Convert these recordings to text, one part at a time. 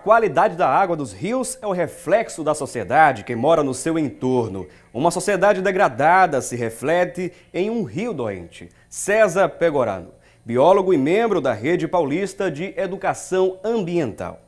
qualidade da água dos rios é o reflexo da sociedade que mora no seu entorno. Uma sociedade degradada se reflete em um rio doente. César Pegoraro, biólogo e membro da Rede Paulista de Educação Ambiental.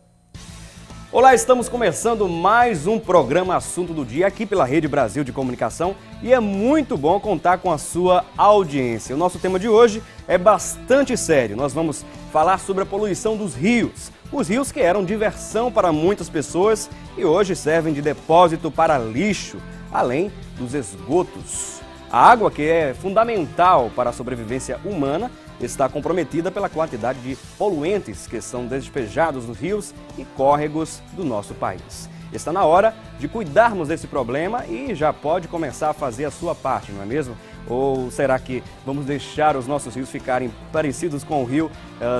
Olá, estamos começando mais um programa Assunto do Dia aqui pela Rede Brasil de Comunicação e é muito bom contar com a sua audiência. O nosso tema de hoje é bastante sério. Nós vamos falar sobre a poluição dos rios. Os rios que eram diversão para muitas pessoas e hoje servem de depósito para lixo, além dos esgotos. A água, que é fundamental para a sobrevivência humana, está comprometida pela quantidade de poluentes que são despejados nos rios e córregos do nosso país. Está na hora de cuidarmos desse problema e já pode começar a fazer a sua parte, não é mesmo? Ou será que vamos deixar os nossos rios ficarem parecidos com o rio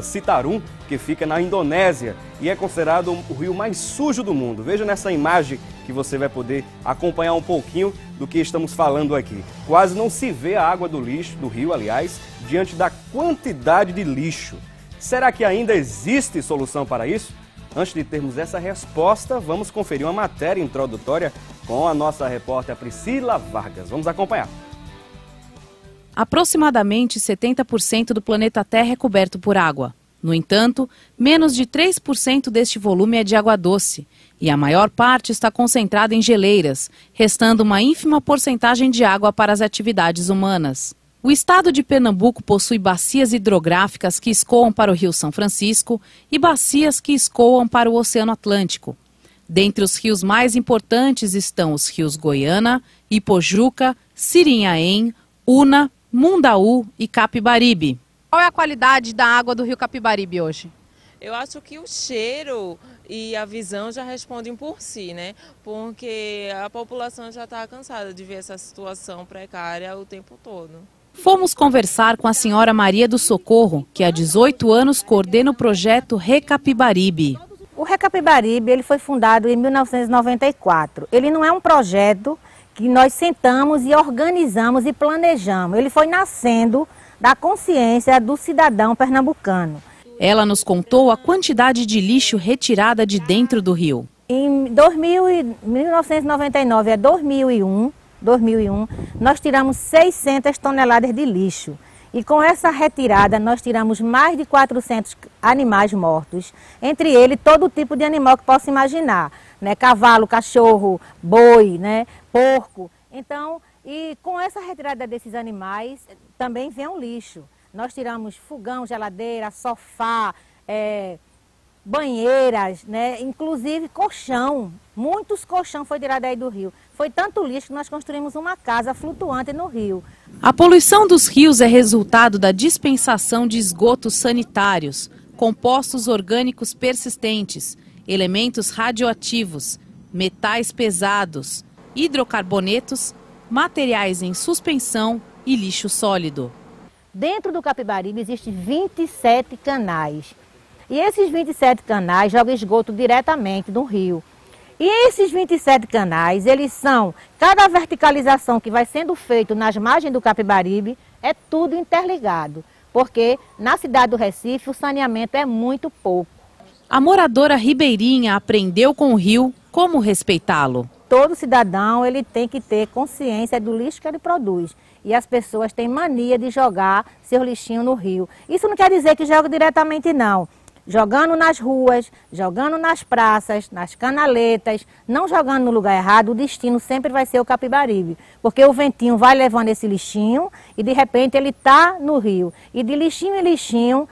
Citarum, que fica na Indonésia e é considerado o rio mais sujo do mundo? Veja nessa imagem que você vai poder acompanhar um pouquinho do que estamos falando aqui. Quase não se vê a água do lixo, do rio, aliás, diante da quantidade de lixo. Será que ainda existe solução para isso? Antes de termos essa resposta, vamos conferir uma matéria introdutória com a nossa repórter Priscila Vargas. Vamos acompanhar. Aproximadamente 70% do planeta Terra é coberto por água. No entanto, menos de 3% deste volume é de água doce e a maior parte está concentrada em geleiras, restando uma ínfima porcentagem de água para as atividades humanas. O estado de Pernambuco possui bacias hidrográficas que escoam para o Rio São Francisco e bacias que escoam para o Oceano Atlântico. Dentre os rios mais importantes estão os rios Goiânia, Ipojuca, Sirinhaém, Una, Mundaú e Capibaribe. Qual é a qualidade da água do rio Capibaribe hoje? Eu acho que o cheiro e a visão já respondem por si, né? Porque a população já está cansada de ver essa situação precária o tempo todo. Fomos conversar com a senhora Maria do Socorro, que há 18 anos coordena o projeto Recapibaribe. O Recapibaribe ele foi fundado em 1994. Ele não é um projeto que nós sentamos e organizamos e planejamos. Ele foi nascendo da consciência do cidadão pernambucano. Ela nos contou a quantidade de lixo retirada de dentro do rio. Em 1999 a 2001, nós tiramos 600 toneladas de lixo. E com essa retirada nós tiramos mais de 400 animais mortos, entre eles todo tipo de animal que possa imaginar, né? Cavalo, cachorro, boi, né? Porco. Então, e com essa retirada desses animais também vem o lixo. Nós tiramos fogão, geladeira, sofá, banheiras, né? Inclusive colchão. Muitos colchões foi tirado aí do rio. Foi tanto lixo que nós construímos uma casa flutuante no rio. A poluição dos rios é resultado da dispensação de esgotos sanitários, compostos orgânicos persistentes, elementos radioativos, metais pesados, hidrocarbonetos, materiais em suspensão e lixo sólido. Dentro do Capibaribe existem 27 canais. E esses 27 canais jogam esgoto diretamente no rio. E esses 27 canais, eles são, cada verticalização que vai sendo feita nas margens do Capibaribe, é tudo interligado. Porque na cidade do Recife o saneamento é muito pouco. A moradora ribeirinha aprendeu com o rio como respeitá-lo. Todo cidadão ele tem que ter consciência do lixo que ele produz. E as pessoas têm mania de jogar seu lixinho no rio. Isso não quer dizer que joga diretamente, não. Jogando nas ruas, jogando nas praças, nas canaletas, não jogando no lugar errado, o destino sempre vai ser o Capibaribe. Porque o ventinho vai levando esse lixinho e de repente ele está no rio. E de lixinho em lixinho,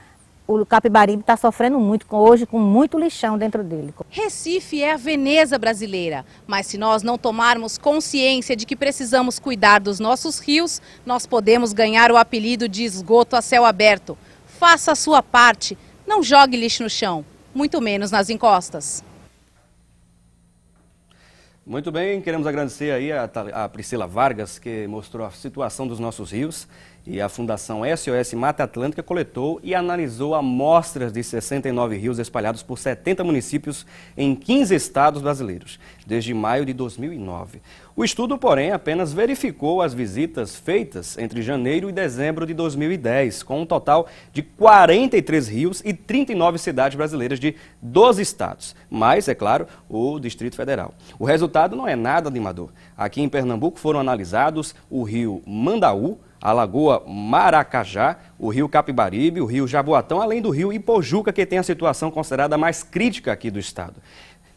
o Capibaribe está sofrendo muito hoje, com muito lixão dentro dele. Recife é a Veneza brasileira, mas se nós não tomarmos consciência de que precisamos cuidar dos nossos rios, nós podemos ganhar o apelido de esgoto a céu aberto. Faça a sua parte, não jogue lixo no chão, muito menos nas encostas. Muito bem, queremos agradecer aí a Priscila Vargas, que mostrou a situação dos nossos rios. e a Fundação SOS Mata Atlântica coletou e analisou amostras de 69 rios espalhados por 70 municípios em 15 estados brasileiros, desde maio de 2009. O estudo, porém, apenas verificou as visitas feitas entre janeiro e dezembro de 2010, com um total de 43 rios e 39 cidades brasileiras de 12 estados, mais, é claro, o Distrito Federal. O resultado não é nada animador. Aqui em Pernambuco foram analisados o rio Mandaú, a Lagoa Maracajá, o rio Capibaribe, o rio Jaboatão, além do rio Ipojuca, que tem a situação considerada mais crítica aqui do estado.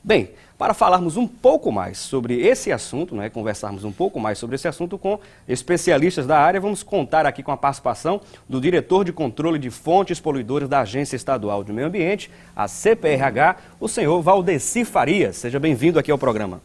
Bem, para falarmos um pouco mais sobre esse assunto, conversarmos um pouco mais sobre esse assunto com especialistas da área, vamos contar aqui com a participação do diretor de controle de fontes poluidoras da Agência Estadual de Meio Ambiente, a CPRH, o senhor Valdeci Farias. Seja bem-vindo aqui ao programa.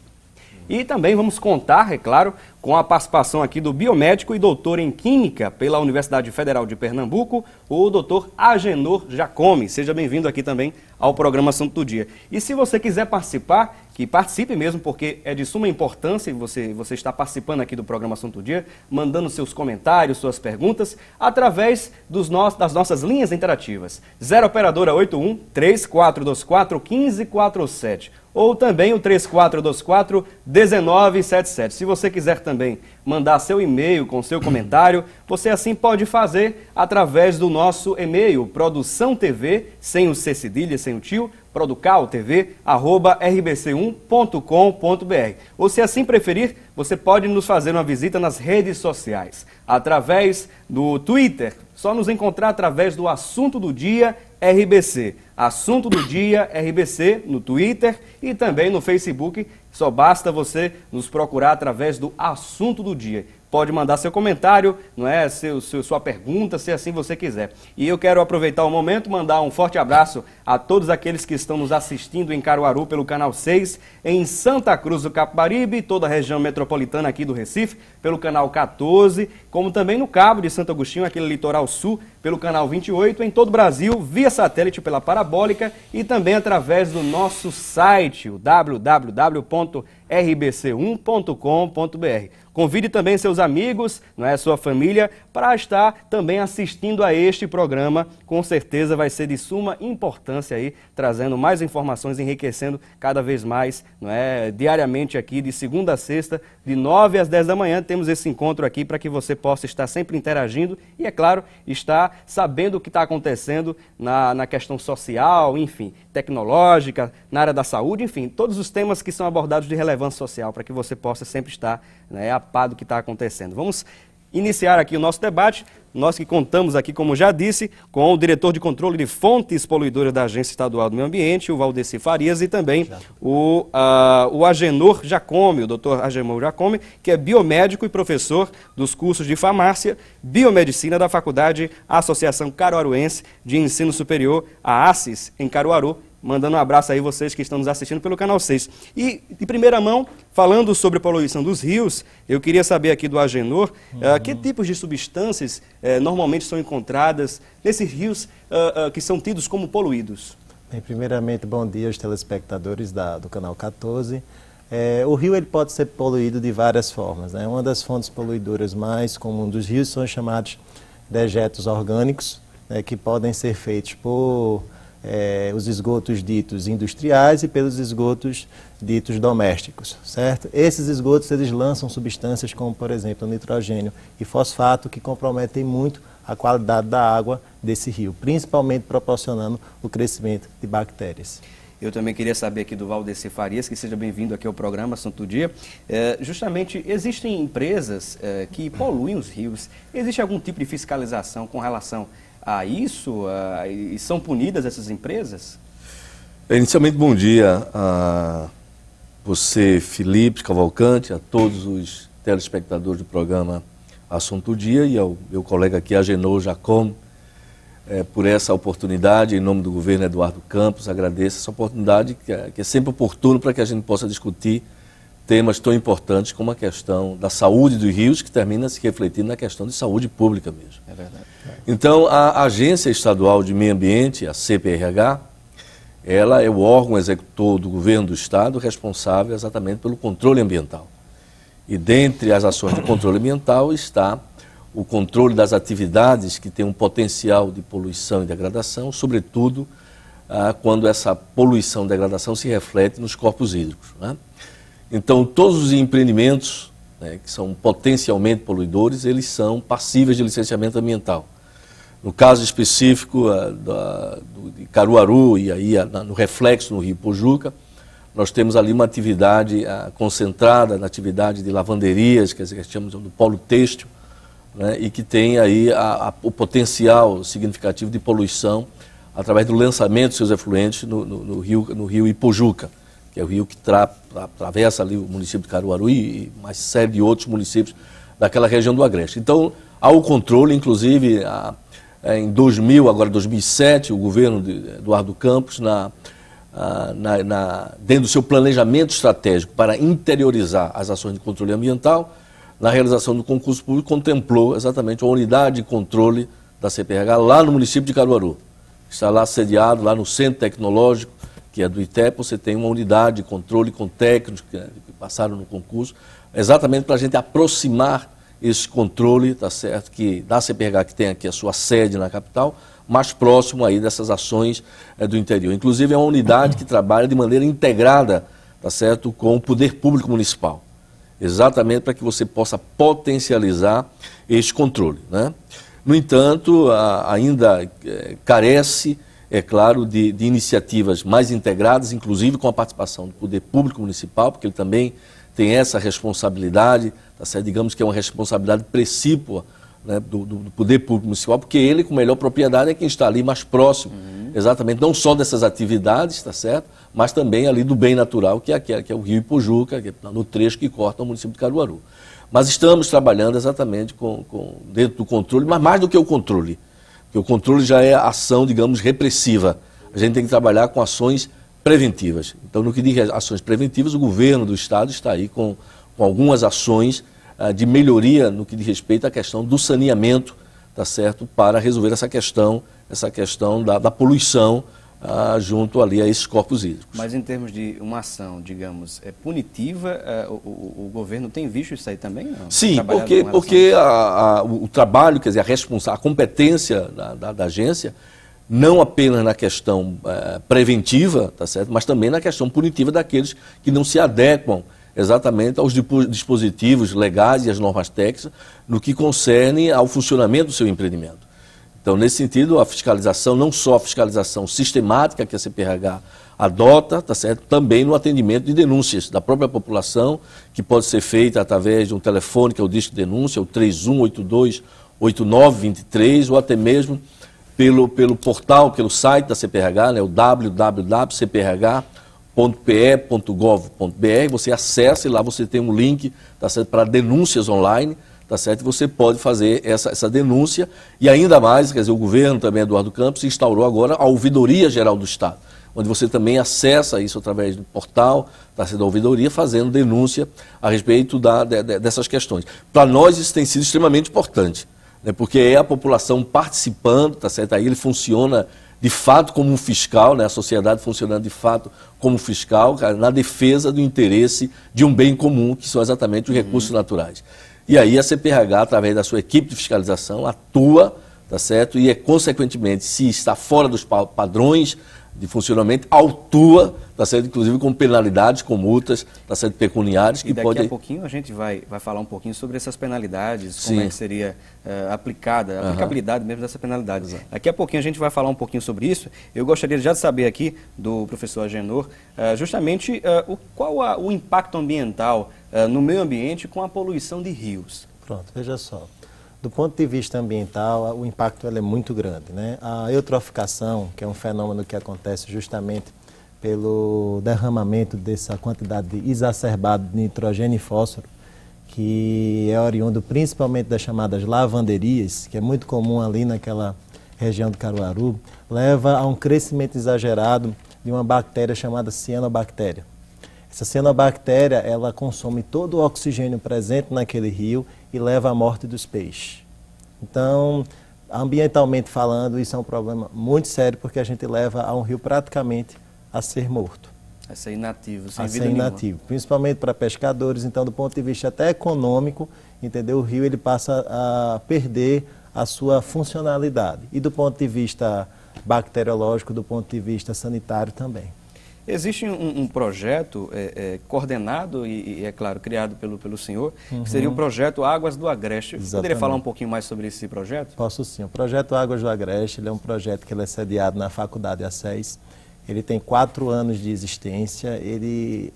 E também vamos contar, é claro, com a participação aqui do biomédico e doutor em Química pela Universidade Federal de Pernambuco, o doutor Agenor Jacome. Seja bem-vindo aqui também ao programa Assunto do Dia. E se você quiser participar, que participe mesmo, porque é de suma importância e você está participando aqui do programa Assunto do Dia, mandando seus comentários, suas perguntas, através das nossas linhas interativas. 0 Operadora 81 3424 1547 ou também o 3424-1977. Se você quiser também mandar seu e-mail com seu comentário, você assim pode fazer através do nosso e-mail, produçãotv, sem o C cedilha, sem o tio, producaltv@rbc1.com.br. Ou se assim preferir, você pode nos fazer uma visita nas redes sociais, através do Twitter, só nos encontrar através do Assunto do Dia RBC. Assunto do Dia RBC no Twitter e também no Facebook. Só basta você nos procurar através do Assunto do Dia. Pode mandar seu comentário, sua pergunta, se assim você quiser. E eu quero aproveitar o momento, mandar um forte abraço a todos aqueles que estão nos assistindo em Caruaru pelo Canal 6, em Santa Cruz do Capibaribe, toda a região metropolitana aqui do Recife, pelo Canal 14, como também no Cabo de Santo Agostinho, aquele litoral sul, pelo Canal 28, em todo o Brasil, via satélite pela parabólica e também através do nosso site, o www.rbc1.com.br. Convide também seus amigos, sua família, para estar também assistindo a este programa. Com certeza vai ser de suma importância aí, trazendo mais informações, enriquecendo cada vez mais, diariamente aqui, de segunda a sexta, de 9 às 10 da manhã, temos esse encontro aqui para que você possa estar sempre interagindo e, é claro, estar sabendo o que está acontecendo na questão social, enfim, tecnológica, na área da saúde, enfim, todos os temas que são abordados de relevância social, para que você possa sempre estar a par do que está acontecendo. Vamos iniciar aqui o nosso debate, nós que contamos aqui, como já disse, com o diretor de controle de fontes poluidoras da Agência Estadual do Meio Ambiente, o Valdeci Farias, e também o Agenor Jacome, o doutor Agenor Jacome, que é biomédico e professor dos cursos de farmácia, biomedicina da Faculdade Associação Caruaruense de Ensino Superior, a ACES, em Caruaru. Mandando um abraço aí vocês que estão nos assistindo pelo Canal 6. E, de primeira mão, falando sobre a poluição dos rios, eu queria saber aqui do Agenor, que tipos de substâncias normalmente são encontradas nesses rios que são tidos como poluídos? Bem, primeiramente, bom dia aos telespectadores do Canal 14. O rio ele pode ser poluído de várias formas. Uma das fontes poluidoras mais comuns dos rios são os chamados dejetos orgânicos, que podem ser feitos por os esgotos ditos industriais e pelos esgotos ditos domésticos, certo? Esses esgotos eles lançam substâncias como, por exemplo, nitrogênio e fosfato, que comprometem muito a qualidade da água desse rio, principalmente proporcionando o crescimento de bactérias. Eu também queria saber aqui do Valdeci Farias, que seja bem-vindo aqui ao programa Assunto do Dia. Justamente, existem empresas que poluem os rios. Existe algum tipo de fiscalização com relação a isso? E são punidas essas empresas? Inicialmente, bom dia a você, Felipe Cavalcante, a todos os telespectadores do programa Assunto do Dia e ao meu colega aqui, Agenor Jacome, por essa oportunidade. Em nome do governo Eduardo Campos, agradeço essa oportunidade que é sempre oportuno para que a gente possa discutir temas tão importantes como a questão da saúde dos rios, que termina se refletindo na questão de saúde pública mesmo. É verdade. Então, a Agência Estadual de Meio Ambiente, a CPRH, ela é o órgão executor do governo do Estado responsável exatamente pelo controle ambiental. E dentre as ações de controle ambiental está o controle das atividades que têm um potencial de poluição e degradação, sobretudo quando essa poluição e degradação se reflete nos corpos hídricos, né? Então, todos os empreendimentos, né, que são potencialmente poluidores, eles são passíveis de licenciamento ambiental. No caso específico de Caruaru e aí no reflexo no Rio Pojuca, nós temos ali uma atividade concentrada na atividade de lavanderias, quer dizer, que chamamos do polo têxtil, né, e que tem aí o potencial significativo de poluição através do lançamento de seus efluentes no rio Ipojuca, que é o rio que atravessa ali o município de Caruaru e uma série de outros municípios daquela região do Agreste. Então, há o controle, inclusive, em 2007, o governo de Eduardo Campos, dentro do seu planejamento estratégico para interiorizar as ações de controle ambiental, na realização do concurso público, contemplou exatamente a unidade de controle da CPRH lá no município de Caruaru. Está lá sediado, lá no Centro Tecnológico, que é do ITEP, você tem uma unidade de controle com técnicos que passaram no concurso, exatamente para a gente aproximar esse controle, tá certo, da CPRH, que tem aqui a sua sede na capital, mais próximo aí dessas ações do interior. Inclusive é uma unidade que trabalha de maneira integrada, tá certo, com o poder público municipal, exatamente para que você possa potencializar esse controle, né? No entanto, ainda carece, é claro, de iniciativas mais integradas, inclusive com a participação do poder público municipal, porque ele também tem essa responsabilidade, tá certo? Digamos que é uma responsabilidade precípua, né, do poder público municipal, porque ele, com melhor propriedade, é quem está ali mais próximo, exatamente, não só dessas atividades, tá certo? Mas também ali do bem natural, que é o Rio Ipojuca, que é no trecho que corta o município de Caruaru. Mas estamos trabalhando exatamente dentro do controle, mas mais do que o controle, porque o controle já é ação, digamos, repressiva. A gente tem que trabalhar com ações preventivas. Então, no que diz ações preventivas, o governo do Estado está aí com algumas ações de melhoria no que diz respeito à questão do saneamento, tá certo, para resolver essa questão da poluição junto ali a esses corpos hídricos. Mas em termos de uma ação, digamos, punitiva, o governo tem visto isso aí também? Não? Sim, porque o trabalho, quer dizer, a competência da agência, não apenas na questão preventiva, tá certo, mas também na questão punitiva daqueles que não se adequam exatamente aos dispositivos legais e às normas técnicas no que concerne ao funcionamento do seu empreendimento. Então, nesse sentido, a fiscalização, não só a fiscalização sistemática que a CPRH adota, tá certo, também no atendimento de denúncias da própria população, que pode ser feita através de um telefone, que é o Disque Denúncia, o 3182-8923, ou até mesmo pelo portal, pelo site da CPRH, né, o www.cprh.pe.gov.br, você acessa e lá você tem um link, tá certo, para denúncias online, tá certo? Você pode fazer essa denúncia e ainda mais, quer dizer, o governo também, Eduardo Campos, instaurou agora a Ouvidoria Geral do Estado, onde você também acessa isso através do portal, tá certo, da ouvidoria, fazendo denúncia a respeito dessas questões. Para nós isso tem sido extremamente importante, né, porque é a população participando, tá certo? Aí ele funciona de fato como um fiscal, né, a sociedade funcionando de fato como fiscal, cara, na defesa do interesse de um bem comum, que são exatamente os recursos naturais. E aí a CPRH, através da sua equipe de fiscalização, atua, tá certo? E, consequentemente, se está fora dos padrões de funcionamento, autua, tá certo? Inclusive com penalidades, com multas, tá certo? Pecuniárias. E daqui a pouquinho a gente vai falar um pouquinho sobre essas penalidades, como é que seria aplicada, a aplicabilidade mesmo dessa penalidade. Exato. Daqui a pouquinho a gente vai falar um pouquinho sobre isso. Eu gostaria já de saber aqui do professor Agenor, justamente qual o impacto ambiental no meio ambiente com a poluição de rios. Pronto, veja só. Do ponto de vista ambiental, o impacto é muito grande, né? A eutroficação, que é um fenômeno que acontece justamente pelo derramamento dessa quantidade exacerbada de nitrogênio e fósforo, que é oriundo principalmente das chamadas lavanderias, que é muito comum ali naquela região do Caruaru, leva a um crescimento exagerado de uma bactéria chamada cianobactéria. Essa cianobactéria, ela consome todo o oxigênio presente naquele rio e leva à morte dos peixes. Então, ambientalmente falando, isso é um problema muito sério, porque a gente leva a um rio praticamente a ser morto. Vai ser inativo, sem a vida ser nenhuma. inativo, principalmente para pescadores. Então, do ponto de vista até econômico, entendeu? O rio ele passa a perder a sua funcionalidade. E do ponto de vista bacteriológico, do ponto de vista sanitário também. Existe um projeto coordenado e, é claro, criado pelo senhor, que seria o projeto Águas do Agreste. Você poderia falar um pouquinho mais sobre esse projeto? Posso sim. O projeto Águas do Agreste ele é um projeto que ele é sediado na Faculdade ACES. Ele tem 4 anos de existência.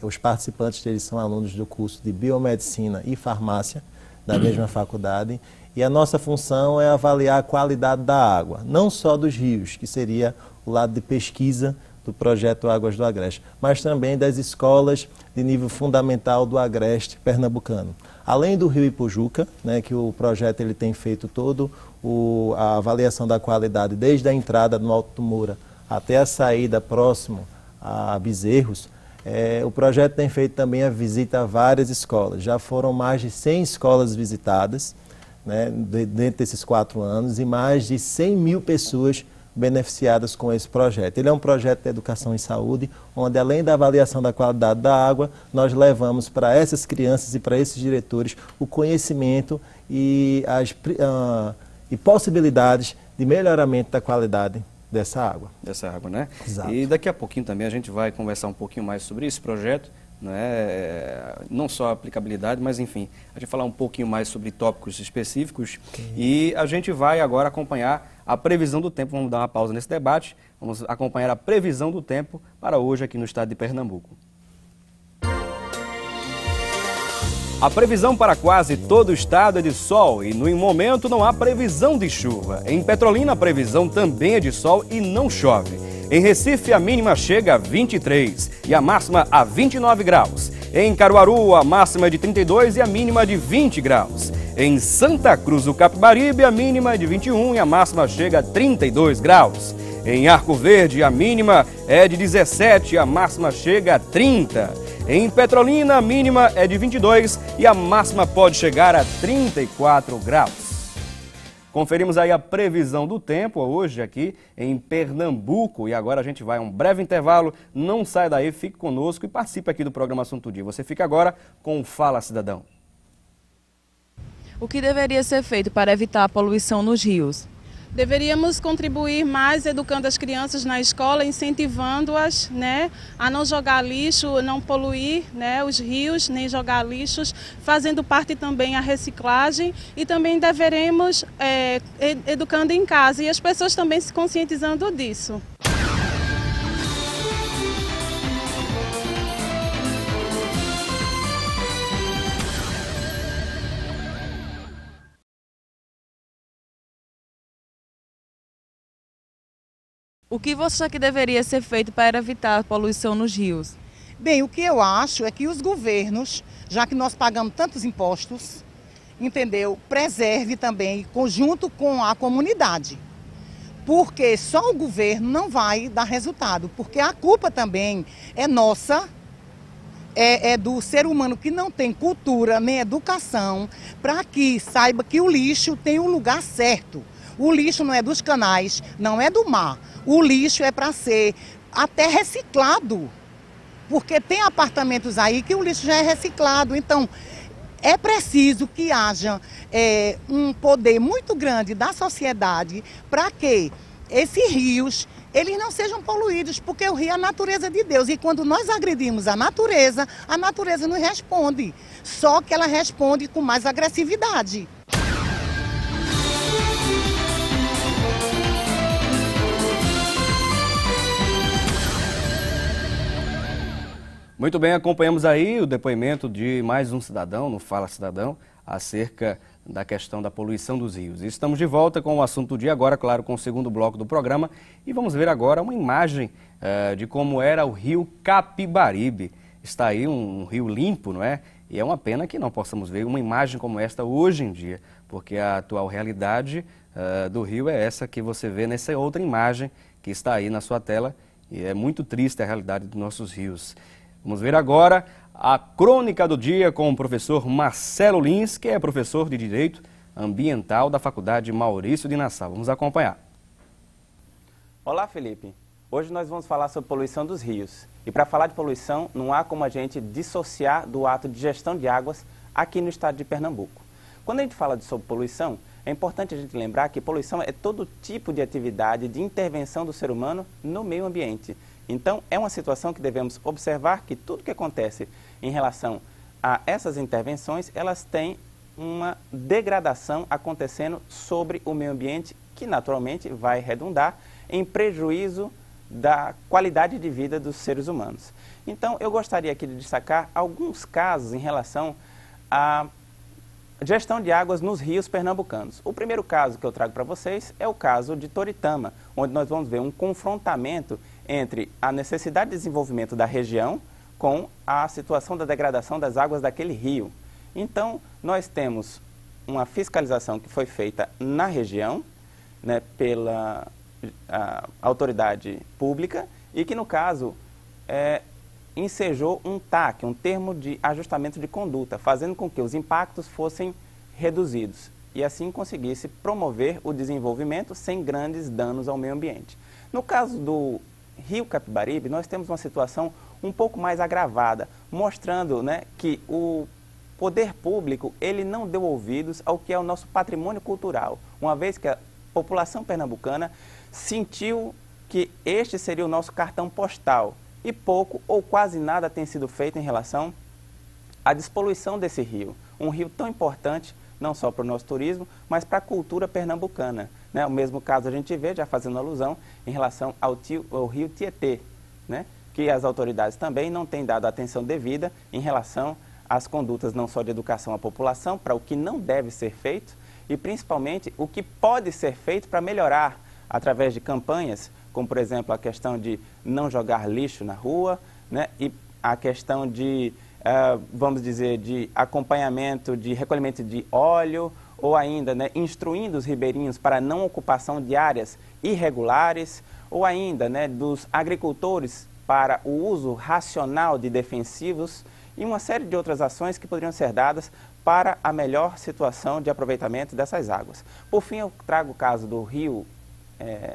Os participantes dele são alunos do curso de Biomedicina e Farmácia, da mesma faculdade. E a nossa função é avaliar a qualidade da água, não só dos rios, que seria o lado de pesquisa do projeto Águas do Agreste, mas também das escolas de nível fundamental do Agreste pernambucano. Além do Rio Ipujuca, né, que o projeto ele tem feito todo a avaliação da qualidade desde a entrada no Alto do Moura até a saída próximo a Bezerros, o projeto tem feito também a visita a várias escolas. Já foram mais de 100 escolas visitadas, né, dentro desses 4 anos, e mais de 100 mil pessoas beneficiadas com esse projeto. Ele é um projeto de educação e saúde, onde além da avaliação da qualidade da água, nós levamos para essas crianças e para esses diretores o conhecimento e possibilidades de melhoramento da qualidade dessa água. Dessa água, né? Exato. E daqui a pouquinho também a gente vai conversar um pouquinho mais sobre esse projeto, né? Não só a aplicabilidade, mas enfim, a gente vai falar um pouquinho mais sobre tópicos específicos. E a gente vai agora acompanhar a previsão do tempo. Vamos dar uma pausa nesse debate, vamos acompanhar a previsão do tempo para hoje aqui no estado de Pernambuco. A previsão para quase todo o estado é de sol e no momento não há previsão de chuva. Em Petrolina a previsão também é de sol e não chove. Em Recife a mínima chega a 23 e a máxima a 29 graus. Em Caruaru a máxima é de 32 e a mínima de 20 graus. Em Santa Cruz do Capibaribe a mínima é de 21 e a máxima chega a 32 graus. Em Arco Verde a mínima é de 17 e a máxima chega a 30. Em Petrolina, a mínima é de 22 e a máxima pode chegar a 34 graus. Conferimos aí a previsão do tempo hoje aqui em Pernambuco. E agora a gente vai a um breve intervalo. Não sai daí, fique conosco e participe aqui do programa Assunto do Dia. Você fica agora com o Fala Cidadão. O que deveria ser feito para evitar a poluição nos rios? Deveríamos contribuir mais educando as crianças na escola, incentivando-as, né, a não jogar lixo, não poluir, né, os rios, nem jogar lixos, fazendo parte também a reciclagem e também deveremos educando em casa e as pessoas também se conscientizando disso. O que você acha que deveria ser feito para evitar a poluição nos rios? Bem, o que eu acho é que os governos, já que nós pagamos tantos impostos, entendeu? Preserve também, junto com a comunidade. Porque só o governo não vai dar resultado, porque a culpa também é nossa, é do ser humano que não tem cultura nem educação, para que saiba que o lixo tem um lugar certo. O lixo não é dos canais, não é do mar. O lixo é para ser até reciclado, porque tem apartamentos aí que o lixo já é reciclado. Então, é preciso que haja um poder muito grande da sociedade para que esses rios eles não sejam poluídos, porque o rio é a natureza de Deus. E quando nós agredimos a natureza nos responde. Só que ela responde com mais agressividade. Muito bem, acompanhamos aí o depoimento de mais um cidadão, no Fala Cidadão, acerca da questão da poluição dos rios. E estamos de volta com o assunto do dia, agora, claro, com o segundo bloco do programa. E vamos ver agora uma imagem de como era o rio Capibaribe. Está aí um rio limpo, não é? E é uma pena que não possamos ver uma imagem como esta hoje em dia, porque a atual realidade do rio é essa que você vê nessa outra imagem que está aí na sua tela. E é muito triste a realidade dos nossos rios. Vamos ver agora a crônica do dia com o professor Marcelo Lins, que é professor de Direito Ambiental da Faculdade Maurício de Nassau. Vamos acompanhar. Olá, Felipe. Hoje nós vamos falar sobre poluição dos rios. E para falar de poluição, não há como a gente dissociar do ato de gestão de águas aqui no estado de Pernambuco. Quando a gente fala sobre poluição, é importante a gente lembrar que poluição é todo tipo de atividade de intervenção do ser humano no meio ambiente. Então, é uma situação que devemos observar que tudo que acontece em relação a essas intervenções, elas têm uma degradação acontecendo sobre o meio ambiente, que naturalmente vai redundar em prejuízo da qualidade de vida dos seres humanos. Então, eu gostaria aqui de destacar alguns casos em relação à gestão de águas nos rios pernambucanos. O primeiro caso que eu trago para vocês é o caso de Toritama, onde nós vamos ver um confrontamento entre a necessidade de desenvolvimento da região com a situação da degradação das águas daquele rio. Então, nós temos uma fiscalização que foi feita na região, né, pela autoridade pública e que, no caso, ensejou um TAC, um termo de ajustamento de conduta, fazendo com que os impactos fossem reduzidos e assim conseguisse promover o desenvolvimento sem grandes danos ao meio ambiente. No caso do Rio Capibaribe, nós temos uma situação um pouco mais agravada, mostrando, né, que o poder público ele não deu ouvidos ao que é o nosso patrimônio cultural, uma vez que a população pernambucana sentiu que este seria o nosso cartão postal e pouco ou quase nada tem sido feito em relação à despoluição desse rio. Um rio tão importante, não só para o nosso turismo, mas para a cultura pernambucana, né? O mesmo caso a gente vê, já fazendo alusão, em relação ao rio Tietê, né? Que as autoridades também não têm dado atenção devida em relação às condutas não só de educação à população, para o que não deve ser feito, e principalmente o que pode ser feito para melhorar através de campanhas, como por exemplo a questão de não jogar lixo na rua, né? E a questão de, vamos dizer, de acompanhamento de recolhimento de óleo, ou ainda, né, instruindo os ribeirinhos para não ocupação de áreas irregulares, ou ainda, né, dos agricultores para o uso racional de defensivos e uma série de outras ações que poderiam ser dadas para a melhor situação de aproveitamento dessas águas. Por fim, eu trago o caso do Rio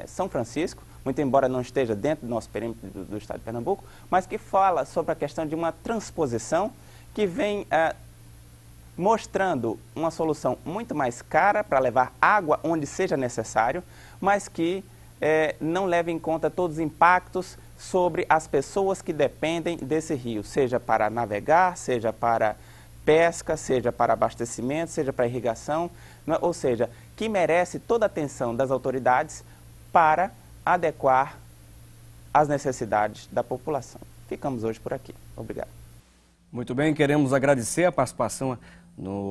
São Francisco, muito embora não esteja dentro do nosso perímetro do estado de Pernambuco, mas que fala sobre a questão de uma transposição que vem mostrando uma solução muito mais cara para levar água onde seja necessário, mas que não leva em conta todos os impactos sobre as pessoas que dependem desse rio, seja para navegar, seja para pesca, seja para abastecimento, seja para irrigação, né? Ou seja, que merece toda a atenção das autoridades para adequar às necessidades da população. Ficamos hoje por aqui. Obrigado. Muito bem, queremos agradecer a participação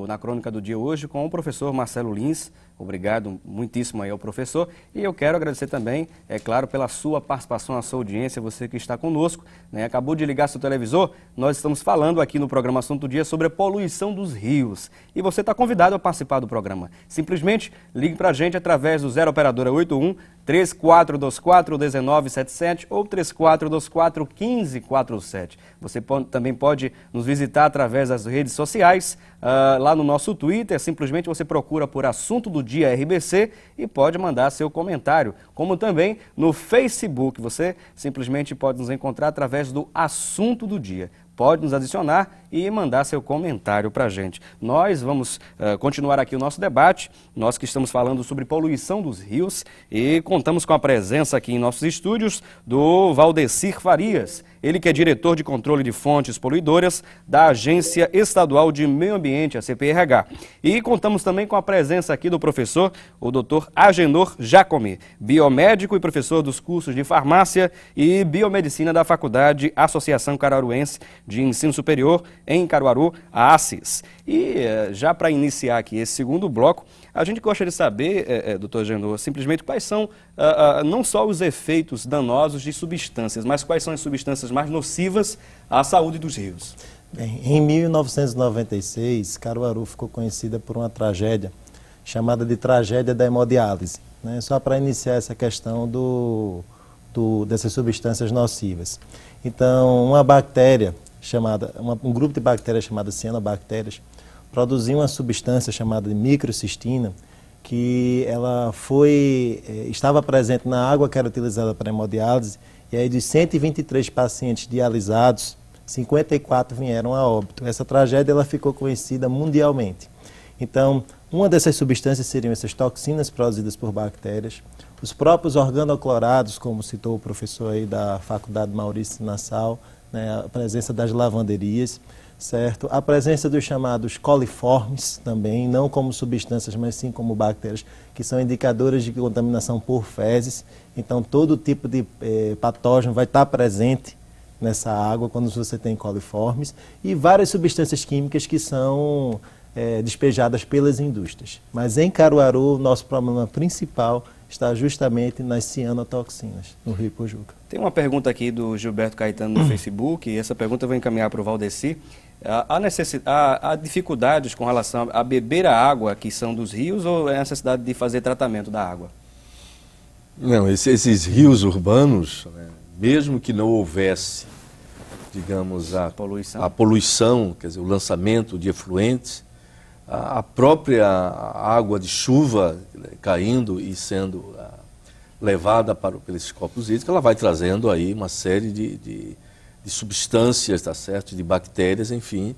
na crônica do dia hoje com o professor Marcelo Lins. Obrigado muitíssimo aí ao professor. E eu quero agradecer também, é claro, pela sua participação, a sua audiência, você que está conosco, né? Acabou de ligar seu televisor, nós estamos falando aqui no programa Assunto do Dia sobre a poluição dos rios. E você está convidado a participar do programa. Simplesmente ligue para a gente através do 0 Operadora 81 3424-1977 ou 3424-1547. Você também pode nos visitar através das redes sociais, lá no nosso Twitter, simplesmente você procura por Assunto do Dia RBC e pode mandar seu comentário, como também no Facebook, você simplesmente pode nos encontrar através do Assunto do Dia. Pode nos adicionar e mandar seu comentário para a gente. Nós vamos continuar aqui o nosso debate, nós que estamos falando sobre poluição dos rios e contamos com a presença aqui em nossos estúdios do Valdecir Farias, ele que é diretor de controle de fontes poluidoras da Agência Estadual de Meio Ambiente, a CPRH. E contamos também com a presença aqui do professor, o Dr. Agenor Jacome, biomédico e professor dos cursos de farmácia e biomedicina da Faculdade Associação Caruaruense de Ensino Superior em Caruaru, a ACES. E já para iniciar aqui esse segundo bloco, a gente gostaria de saber, doutor Agenor, simplesmente quais são não só os efeitos danosos de substâncias, mas quais são as substâncias mais nocivas à saúde dos rios. Bem, em 1996, Caruaru ficou conhecida por uma tragédia chamada de tragédia da hemodiálise, né? Só para iniciar essa questão dessas substâncias nocivas. Então, uma bactéria um grupo de bactérias chamadas cianobactérias produziu uma substância chamada de microcistina que ela estava presente na água que era utilizada para hemodiálise, e aí dos 123 pacientes dialisados, 54 vieram a óbito. Essa tragédia ela ficou conhecida mundialmente. Então, uma dessas substâncias seriam essas toxinas produzidas por bactérias, os próprios organoclorados, como citou o professor aí da Faculdade Maurício Nassau, né, a presença das lavanderias, certo? A presença dos chamados coliformes também, não como substâncias, mas sim como bactérias, que são indicadoras de contaminação por fezes. Então, todo tipo de patógeno vai estar presente nessa água quando você tem coliformes, e várias substâncias químicas que são despejadas pelas indústrias. Mas em Caruaru, o nosso problema principal está justamente nas cianotoxinas, no Rio Pojuca. Tem uma pergunta aqui do Gilberto Caetano no Facebook, e essa pergunta eu vou encaminhar para o Valdeci. Há dificuldades com relação a beber a água que são dos rios, ou é a necessidade de fazer tratamento da água? Não, esses rios urbanos, né, mesmo que não houvesse, digamos, a poluição, quer dizer, o lançamento de efluentes, a própria água de chuva caindo e sendo levada pelos corpos hídricos, ela vai trazendo aí uma série de substâncias, tá certo? De bactérias, enfim,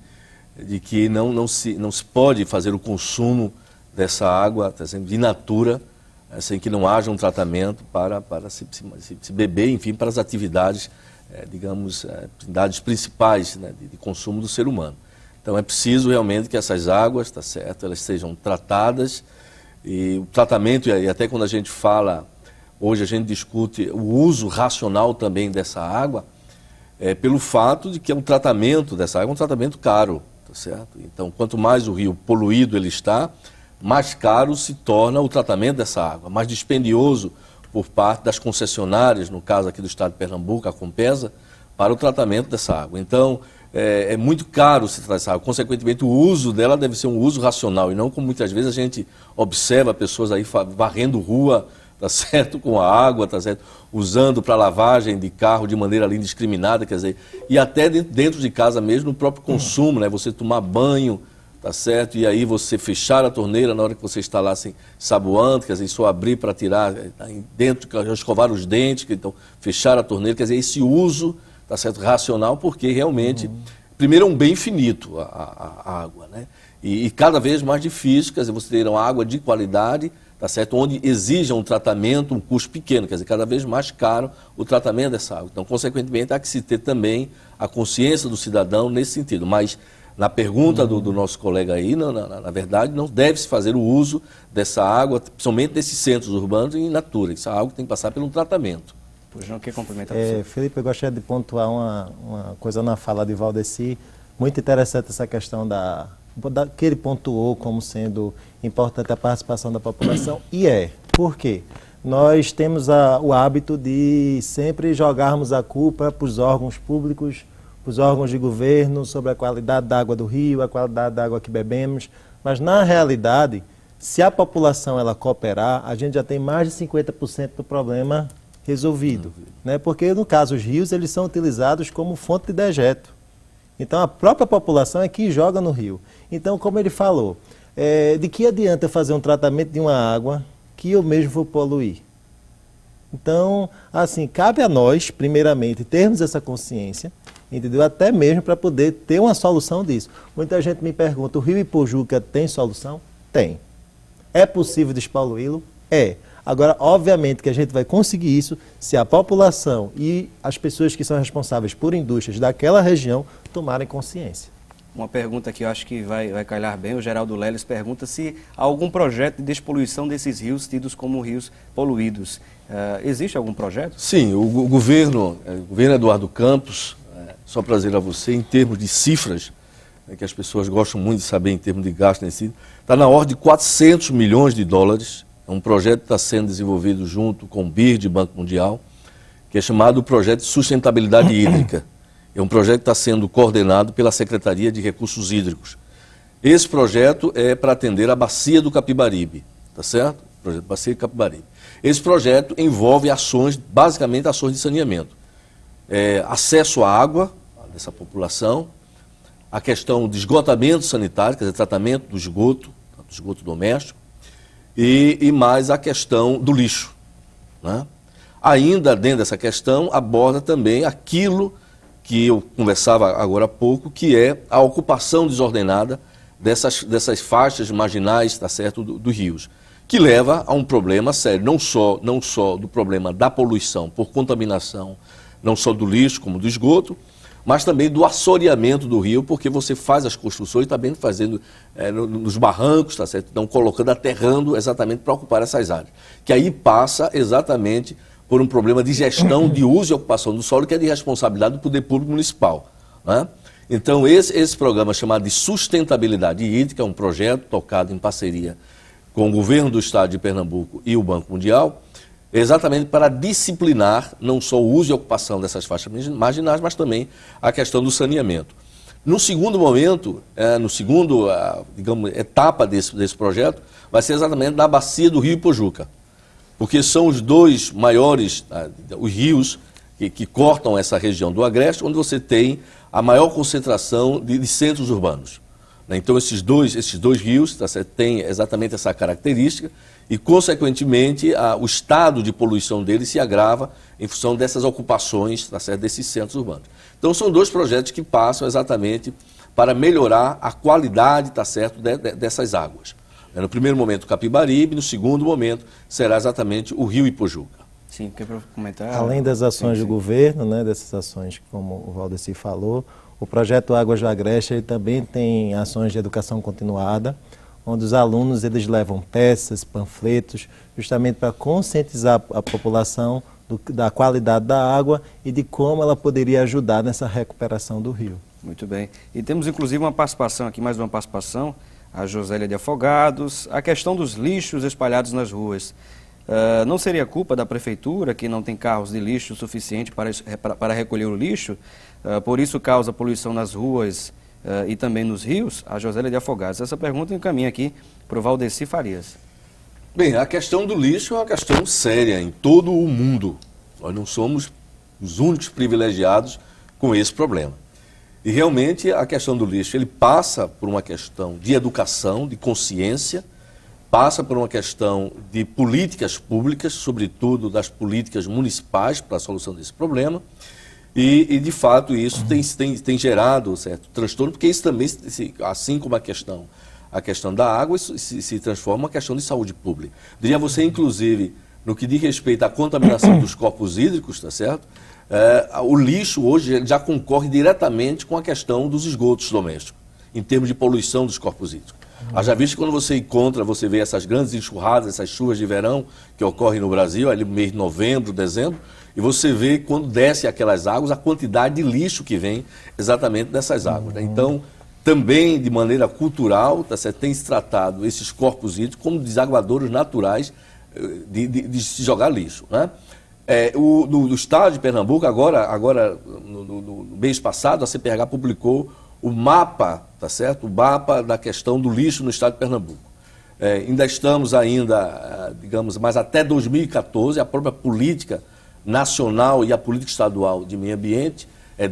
de que não se pode fazer o consumo dessa água, tá certo? De natura, sem que não haja um tratamento para se beber, enfim, para as atividades, digamos, atividades principais, né, de consumo do ser humano. Então é preciso realmente que essas águas, tá certo, elas sejam tratadas, e o tratamento, e até quando a gente fala, hoje a gente discute o uso racional também dessa água, pelo fato de que um tratamento dessa água é um tratamento caro, tá certo? Então quanto mais o rio poluído ele está, mais caro se torna o tratamento dessa água, mais dispendioso por parte das concessionárias, no caso aqui do estado de Pernambuco, a Compesa, para o tratamento dessa água. Então, é muito caro se tratar essa água. Consequentemente, o uso dela deve ser um uso racional, e não como muitas vezes a gente observa pessoas aí varrendo rua, tá certo, com a água, tá certo, usando para lavagem de carro de maneira ali indiscriminada, quer dizer, e até dentro de casa mesmo, no próprio consumo, né, você tomar banho, tá certo, e aí você fechar a torneira na hora que você está lá sem saboando, quer dizer, só abrir para tirar dentro, escovar os dentes, então fechar a torneira, quer dizer, esse uso, tá certo, racional, porque realmente, primeiro é um bem finito a água, né, e cada vez mais difícil, quer dizer, você ter uma água de qualidade, tá certo, onde exija um tratamento, um custo pequeno, quer dizer, cada vez mais caro o tratamento dessa água. Então, consequentemente, há que se ter também a consciência do cidadão nesse sentido, mas na pergunta do nosso colega aí, na verdade, não deve-se fazer o uso dessa água, principalmente desses centros urbanos, in natura. Essa água tem que passar por um tratamento. Pois não, quer complementar você? Felipe, eu gostaria de pontuar uma coisa na fala de Valdeci. Muito interessante essa questão que ele pontuou como sendo importante a participação da população. E por quê? Nós temos o hábito de sempre jogarmos a culpa para os órgãos públicos, os órgãos de governo, sobre a qualidade da água do rio, a qualidade da água que bebemos, mas na realidade, se a população ela cooperar, a gente já tem mais de 50% do problema resolvido, né? Porque no caso os rios eles são utilizados como fonte de dejeto, então a própria população é que joga no rio. Então, como ele falou, de que adianta fazer um tratamento de uma água que eu mesmo vou poluir? Então, assim, cabe a nós, primeiramente, termos essa consciência, entendeu? Até mesmo para poder ter uma solução disso. Muita gente me pergunta, o Rio Ipojuca tem solução? Tem. É possível despoluí-lo? É. Agora, obviamente que a gente vai conseguir isso se a população e as pessoas que são responsáveis por indústrias daquela região tomarem consciência. Uma pergunta que eu acho que vai calhar bem, o Geraldo Leles pergunta se há algum projeto de despoluição desses rios tidos como rios poluídos. Existe algum projeto? Sim, o governo Eduardo Campos, só para dizer a você, em termos de cifras, que as pessoas gostam muito de saber em termos de gasto nesse sentido, está na ordem de 400 milhões de dólares. É um projeto que está sendo desenvolvido junto com o BIRD, Banco Mundial, que é chamado Projeto de Sustentabilidade Hídrica. É um projeto que está sendo coordenado pela Secretaria de Recursos Hídricos. Esse projeto é para atender a Bacia do Capibaribe, tá certo? Projeto Bacia do Capibaribe. Esse projeto envolve ações, basicamente ações de saneamento. Acesso à água dessa população, a questão de esgotamento sanitário, quer dizer, tratamento do esgoto doméstico, e mais a questão do lixo, né? Ainda dentro dessa questão, aborda também aquilo que eu conversava agora há pouco, que é a ocupação desordenada dessas faixas marginais, tá certo, dos rios, que leva a um problema sério, não só do problema da poluição por contaminação, não só do lixo como do esgoto, mas também do assoreamento do rio, porque você faz as construções também fazendo nos barrancos, tá certo? Então colocando, aterrando exatamente para ocupar essas áreas, que aí passa exatamente por um problema de gestão, de uso e ocupação do solo, que é de responsabilidade do poder público municipal, né? Então esse programa chamado de sustentabilidade hídrica é um projeto tocado em parceria com o governo do estado de Pernambuco e o Banco Mundial, exatamente para disciplinar não só o uso e ocupação dessas faixas marginais, mas também a questão do saneamento. No segundo momento, digamos, etapa desse projeto, vai ser exatamente na bacia do Rio Ipojuca, porque são os dois maiores, os rios que cortam essa região do Agreste, onde você tem a maior concentração de centros urbanos. Então esses dois rios, tá certo, têm exatamente essa característica e, consequentemente, o estado de poluição deles se agrava em função dessas ocupações, tá certo, desses centros urbanos. Então são dois projetos que passam exatamente para melhorar a qualidade, tá certo, dessas águas. No primeiro momento, Capibaribe, no segundo momento, será exatamente o Rio Ipojuca. Sim, quer comentar? Além das ações do governo, né, dessas ações, como o Valdeci falou, o projeto Águas do Agreste ele também tem ações de educação continuada, onde os alunos eles levam peças, panfletos, justamente para conscientizar a população da qualidade da água e de como ela poderia ajudar nessa recuperação do rio. Muito bem. E temos inclusive uma participação aqui, mais uma participação, a Josélia de Afogados, a questão dos lixos espalhados nas ruas. Não seria culpa da prefeitura, que não tem carros de lixo suficiente para recolher o lixo? Por isso causa poluição nas ruas e também nos rios? A Josélia de Afogados. Essa pergunta encaminha aqui para o Valdeci Farias. Bem, a questão do lixo é uma questão séria em todo o mundo. Nós não somos os únicos privilegiados com esse problema. E realmente a questão do lixo, ele passa por uma questão de educação, de consciência, passa por uma questão de políticas públicas, sobretudo das políticas municipais para a solução desse problema. E de fato, isso tem gerado certo transtorno, porque isso também, assim como a questão da água, isso se transforma em uma questão de saúde pública. Diria você, inclusive, no que diz respeito à contaminação dos corpos hídricos, tá certo? O lixo hoje já concorre diretamente com a questão dos esgotos domésticos, em termos de poluição dos corpos hídricos. Já visto que quando você vê essas grandes enxurradas, essas chuvas de verão que ocorrem no Brasil, ali no mês de novembro, dezembro, e você vê quando desce aquelas águas, a quantidade de lixo que vem exatamente dessas águas, né? Então, também de maneira cultural, tá certo, tem se tratado esses corpos hídricos como desaguadouros naturais de se jogar lixo, né? No estado de Pernambuco, agora no mês passado, a CPH publicou o mapa, tá certo? O mapa da questão do lixo no estado de Pernambuco. Ainda estamos digamos, mas até 2014, a própria política nacional e a política estadual de meio ambiente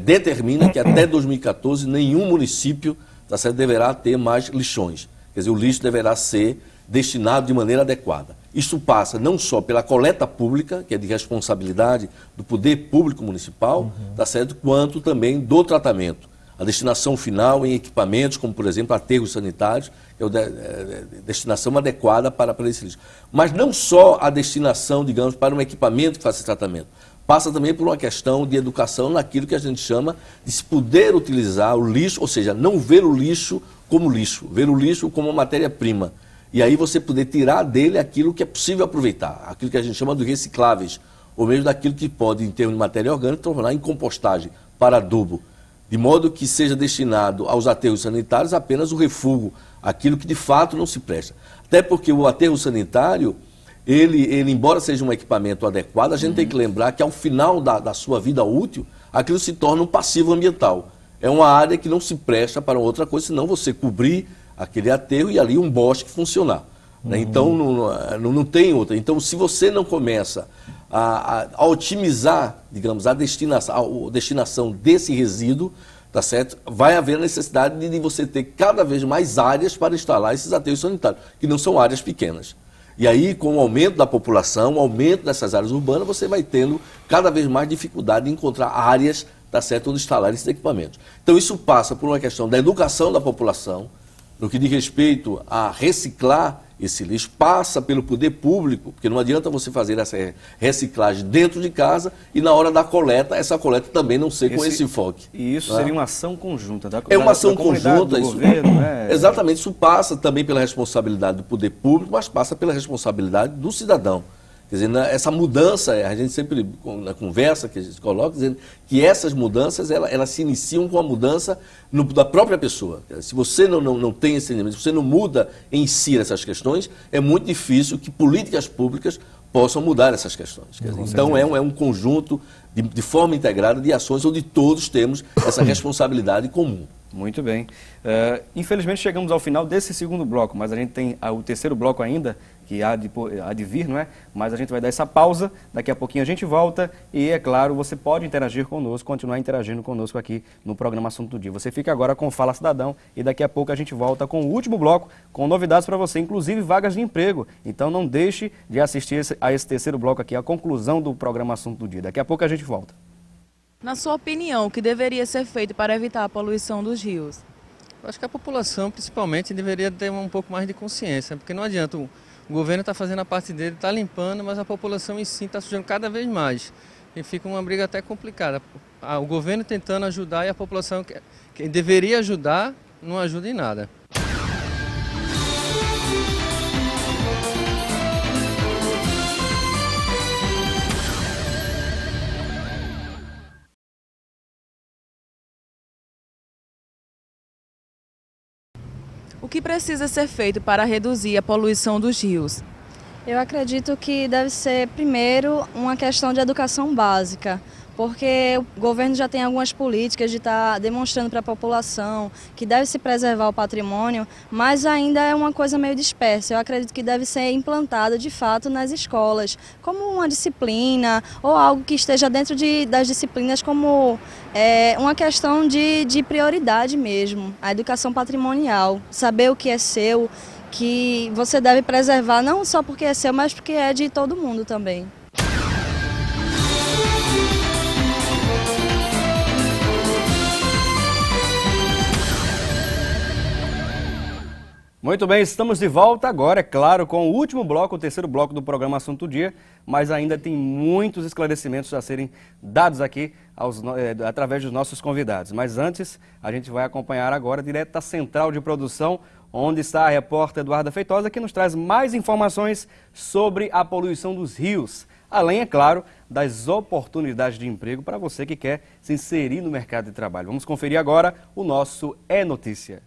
determina que até 2014 nenhum município, tá certo, deverá ter mais lixões. Quer dizer, o lixo deverá ser destinado de maneira adequada. Isso passa não só pela coleta pública, que é de responsabilidade do poder público municipal, tá certo, quanto também do tratamento. A destinação final em equipamentos, como por exemplo aterros sanitários, que é a destinação adequada para esse lixo. Mas não só a destinação, digamos, para um equipamento que faça esse tratamento. Passa também por uma questão de educação naquilo que a gente chama de se poder utilizar o lixo, ou seja, não ver o lixo como lixo, ver o lixo como uma matéria-prima. E aí você poder tirar dele aquilo que é possível aproveitar, aquilo que a gente chama de recicláveis, ou mesmo daquilo que pode, em termos de matéria orgânica, tornar em compostagem para adubo, de modo que seja destinado aos aterros sanitários apenas o refúgio, aquilo que de fato não se presta. Até porque o aterro sanitário, ele embora seja um equipamento adequado, a gente tem que lembrar que ao final da sua vida útil, aquilo se torna um passivo ambiental. É uma área que não se presta para outra coisa, senão você cobrir aquele aterro e ali um bosque funcionar. Né? Então não tem outra. Então se você não começa a otimizar, digamos, a destinação desse resíduo, tá certo? Vai haver a necessidade de você ter cada vez mais áreas para instalar esses aterros sanitários, que não são áreas pequenas. E aí, com o aumento da população, o aumento dessas áreas urbanas, você vai tendo cada vez mais dificuldade em encontrar áreas, tá certo, onde instalar esses equipamentos. Então, isso passa por uma questão da educação da população, no que diz respeito a reciclar esse lixo, passa pelo poder público, porque não adianta você fazer essa reciclagem dentro de casa e na hora da coleta, essa coleta também não ser com esse enfoque. E isso seria uma ação conjunta É uma ação conjunta, do governo, né? Exatamente, isso passa também pela responsabilidade do poder público, mas passa pela responsabilidade do cidadão. Quer dizer, essa mudança, a gente sempre, na conversa que a gente coloca, dizendo que essas mudanças, elas se iniciam com a mudança da própria pessoa. Se você não tem esse elemento, se você não muda em si essas questões, é muito difícil que políticas públicas possam mudar essas questões. Quer dizer, então, é um conjunto de forma integrada de ações onde todos temos essa responsabilidade comum. Muito bem. Infelizmente chegamos ao final desse segundo bloco, mas a gente tem o terceiro bloco ainda, que há de vir, não é? Mas a gente vai dar essa pausa, daqui a pouquinho a gente volta e, é claro, você pode interagir conosco, continuar interagindo conosco aqui no programa Assunto do Dia. Você fica agora com Fala Cidadão e daqui a pouco a gente volta com o último bloco, com novidades para você, inclusive vagas de emprego. Então não deixe de assistir a esse terceiro bloco aqui, a conclusão do programa Assunto do Dia. Daqui a pouco a gente volta. Na sua opinião, o que deveria ser feito para evitar a poluição dos rios? Eu acho que a população, principalmente, deveria ter um pouco mais de consciência, porque não adianta, o governo está fazendo a parte dele, está limpando, mas a população em si está sujando cada vez mais. E fica uma briga até complicada. O governo tentando ajudar e a população que deveria ajudar, não ajuda em nada. O que precisa ser feito para reduzir a poluição dos rios? Eu acredito que deve ser, primeiro, uma questão de educação básica, porque o governo já tem algumas políticas de estar demonstrando para a população que deve se preservar o patrimônio, mas ainda é uma coisa meio dispersa. Eu acredito que deve ser implantada, de fato, nas escolas, como uma disciplina ou algo que esteja dentro das disciplinas como uma questão de prioridade mesmo, a educação patrimonial, saber o que é seu, que você deve preservar não só porque é seu, mas porque é de todo mundo também. Muito bem, estamos de volta agora, é claro, com o último bloco, o terceiro bloco do programa Assunto do Dia, mas ainda tem muitos esclarecimentos a serem dados aqui através dos nossos convidados. Mas antes, a gente vai acompanhar agora direto da Central de Produção, onde está a repórter Eduarda Feitosa, que nos traz mais informações sobre a poluição dos rios. Além, é claro, das oportunidades de emprego para você que quer se inserir no mercado de trabalho. Vamos conferir agora o nosso É Notícia.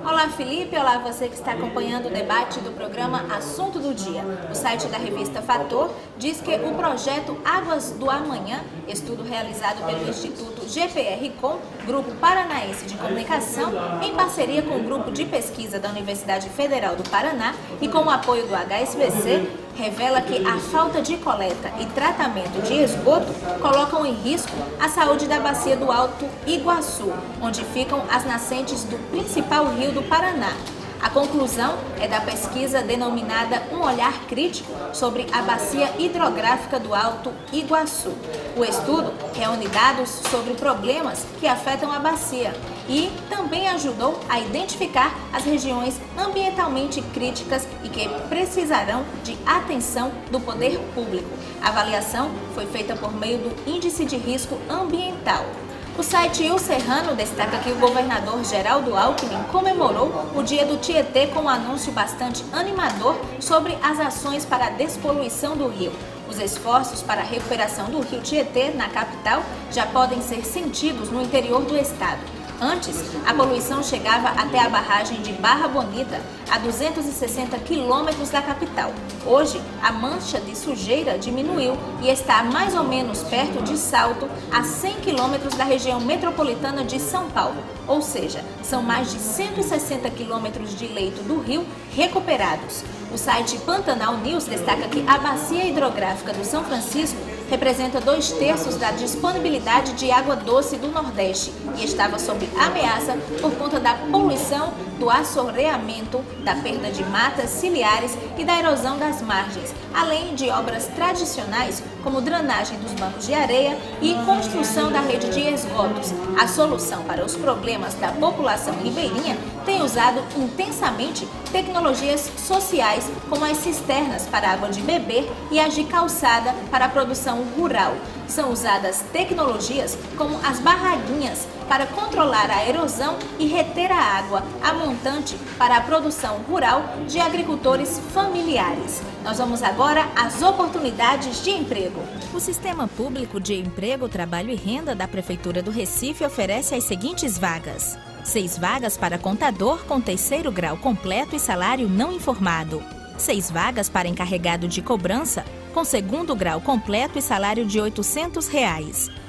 Olá Felipe, olá você que está acompanhando o debate do programa Assunto do Dia. O site da revista Fator diz que o projeto Águas do Amanhã, estudo realizado pelo Instituto GPR-Com, Grupo Paranaense de Comunicação, em parceria com o Grupo de Pesquisa da Universidade Federal do Paraná e com o apoio do HSBC, revela que a falta de coleta e tratamento de esgoto colocam em risco a saúde da bacia do Alto Iguaçu, onde ficam as nascentes do principal rio do Paraná. A conclusão é da pesquisa denominada Um Olhar Crítico sobre a bacia hidrográfica do Alto Iguaçu. O estudo reúne dados sobre problemas que afetam a bacia e também ajudou a identificar as regiões ambientalmente críticas e que precisarão de atenção do poder público. A avaliação foi feita por meio do Índice de Risco Ambiental. O site O Serrano destaca que o governador Geraldo Alckmin comemorou o Dia do Tietê com um anúncio bastante animador sobre as ações para a despoluição do rio. Os esforços para a recuperação do rio Tietê na capital já podem ser sentidos no interior do estado. Antes, a poluição chegava até a barragem de Barra Bonita, a 260 quilômetros da capital. Hoje, a mancha de sujeira diminuiu e está mais ou menos perto de Salto, a 100 quilômetros da região metropolitana de São Paulo. Ou seja, são mais de 160 quilômetros de leito do rio recuperados. O site Pantanal News destaca que a bacia hidrográfica do São Francisco representa 2/3 da disponibilidade de água doce do Nordeste e estava sob ameaça por conta da poluição, do assoreamento, da perda de matas ciliares e da erosão das margens, além de obras tradicionais como drenagem dos bancos de areia e construção da rede de esgotos. A solução para os problemas da população ribeirinha tem usado intensamente tecnologias sociais, como as cisternas para água de beber e as de calçada para a produção rural. São usadas tecnologias como as barraguinhas para controlar a erosão e reter a água, a montante para a produção rural de agricultores familiares. Nós vamos agora às oportunidades de emprego. O Sistema Público de Emprego, Trabalho e Renda da Prefeitura do Recife oferece as seguintes vagas: 6 vagas para contador com 3º grau completo e salário não informado. 6 vagas para encarregado de cobrança com 2º grau completo e salário de R$ 800.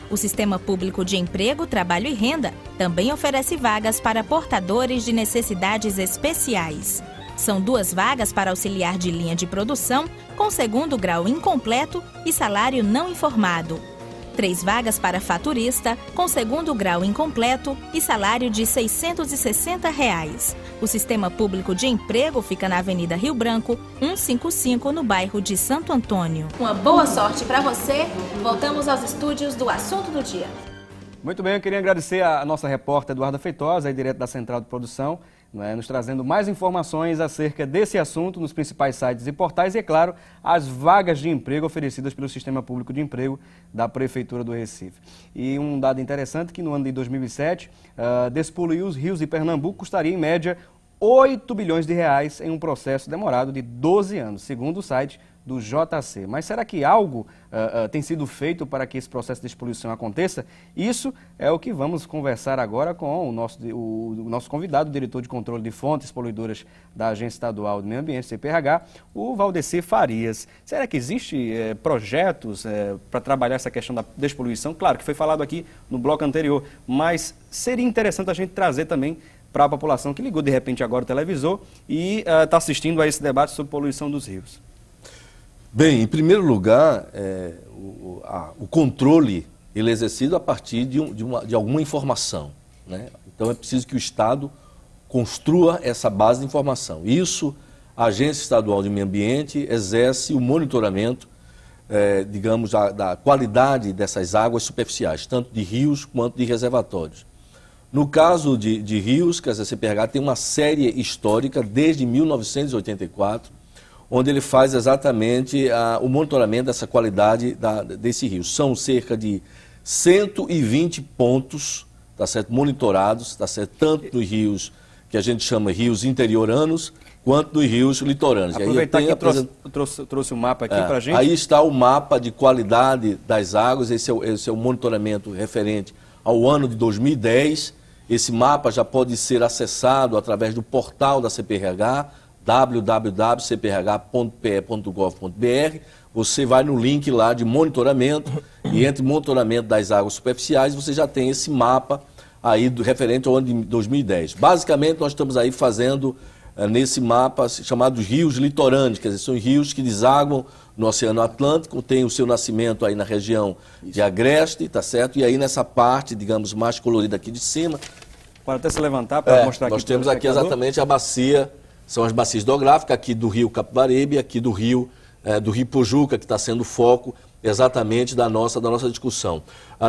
O Sistema Público de Emprego, Trabalho e Renda também oferece vagas para portadores de necessidades especiais. São 2 vagas para auxiliar de linha de produção com 2º grau incompleto e salário não informado. 3 vagas para faturista com 2º grau incompleto e salário de R$ 660. O Sistema Público de Emprego fica na Avenida Rio Branco, 155, no bairro de Santo Antônio. Uma boa sorte para você. Voltamos aos estúdios do Assunto do Dia. Muito bem, eu queria agradecer a nossa repórter Eduarda Feitosa, aí direto da Central de Produção, nos trazendo mais informações acerca desse assunto nos principais sites e portais e, é claro, as vagas de emprego oferecidas pelo Sistema Público de Emprego da Prefeitura do Recife. E um dado interessante que no ano de 2007, despoluir os rios de Pernambuco custaria em média R$ 8 bilhões em um processo demorado de 12 anos, segundo o site do JC. Mas será que algo tem sido feito para que esse processo de despoluição aconteça? Isso é o que vamos conversar agora com o nosso convidado, o diretor de controle de fontes poluidoras da Agência Estadual do Meio Ambiente, CPRH, o Valdeci Farias. Será que existem projetos para trabalhar essa questão da despoluição? Claro que foi falado aqui no bloco anterior, mas seria interessante a gente trazer também para a população que ligou de repente agora o televisor e está assistindo a esse debate sobre poluição dos rios. Bem, em primeiro lugar, o controle ele é exercido a partir de alguma informação, né? Então é preciso que o Estado construa essa base de informação. Isso, a Agência Estadual de Meio Ambiente exerce o monitoramento, digamos, da qualidade dessas águas superficiais, tanto de rios quanto de reservatórios. No caso de rios, que a CPRH tem uma série histórica desde 1984, onde ele faz exatamente o monitoramento dessa qualidade desse rio. São cerca de 120 pontos, tá certo, monitorados, tá certo, tanto nos rios que a gente chama rios interioranos, quanto nos rios litorâneos. Aproveitar que trouxe o mapa aqui para a gente. Aí está o mapa de qualidade das águas, esse é o monitoramento referente ao ano de 2010. Esse mapa já pode ser acessado através do portal da CPRH, www.cprh.pe.gov.br. Você vai no link lá de monitoramento e entre monitoramento das águas superficiais você já tem esse mapa aí referente ao ano de 2010. Basicamente nós estamos aí fazendo nesse mapa chamados rios litorâneos, quer dizer, são rios que desaguam no Oceano Atlântico, tem o seu nascimento aí na região de Agreste, tá certo? E aí nessa parte, digamos, mais colorida aqui de cima. Pode até se levantar para mostrar aqui. Nós temos aqui exatamente a bacia. São as bacias hidrográficas aqui do rio Capibaribe e aqui do rio Pojuca, que está sendo o foco exatamente da nossa discussão.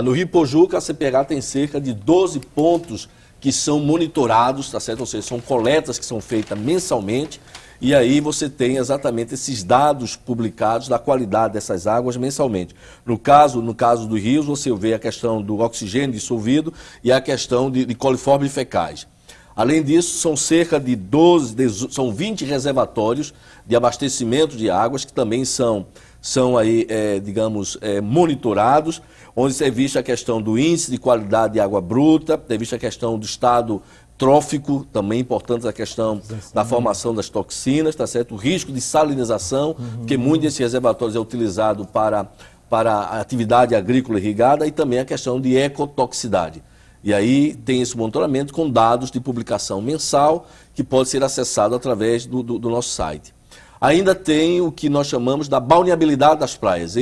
No rio Pojuca, a CPRH tem cerca de 12 pontos que são monitorados, tá certo? Ou seja, são coletas que são feitas mensalmente e aí você tem exatamente esses dados publicados da qualidade dessas águas mensalmente. No caso dos rios, você vê a questão do oxigênio dissolvido e a questão de coliformes fecais. Além disso, são cerca de 20 reservatórios de abastecimento de águas que também são aí, monitorados, onde é vista a questão do índice de qualidade de água bruta, é vista a questão do estado trófico, também importante a questão da formação das toxinas, tá certo? O risco de salinização, porque muito desses reservatórios é utilizado para a atividade agrícola irrigada e também a questão de ecotoxicidade. E aí tem esse monitoramento com dados de publicação mensal que pode ser acessado através do nosso site. Ainda tem o que nós chamamos da balneabilidade das praias.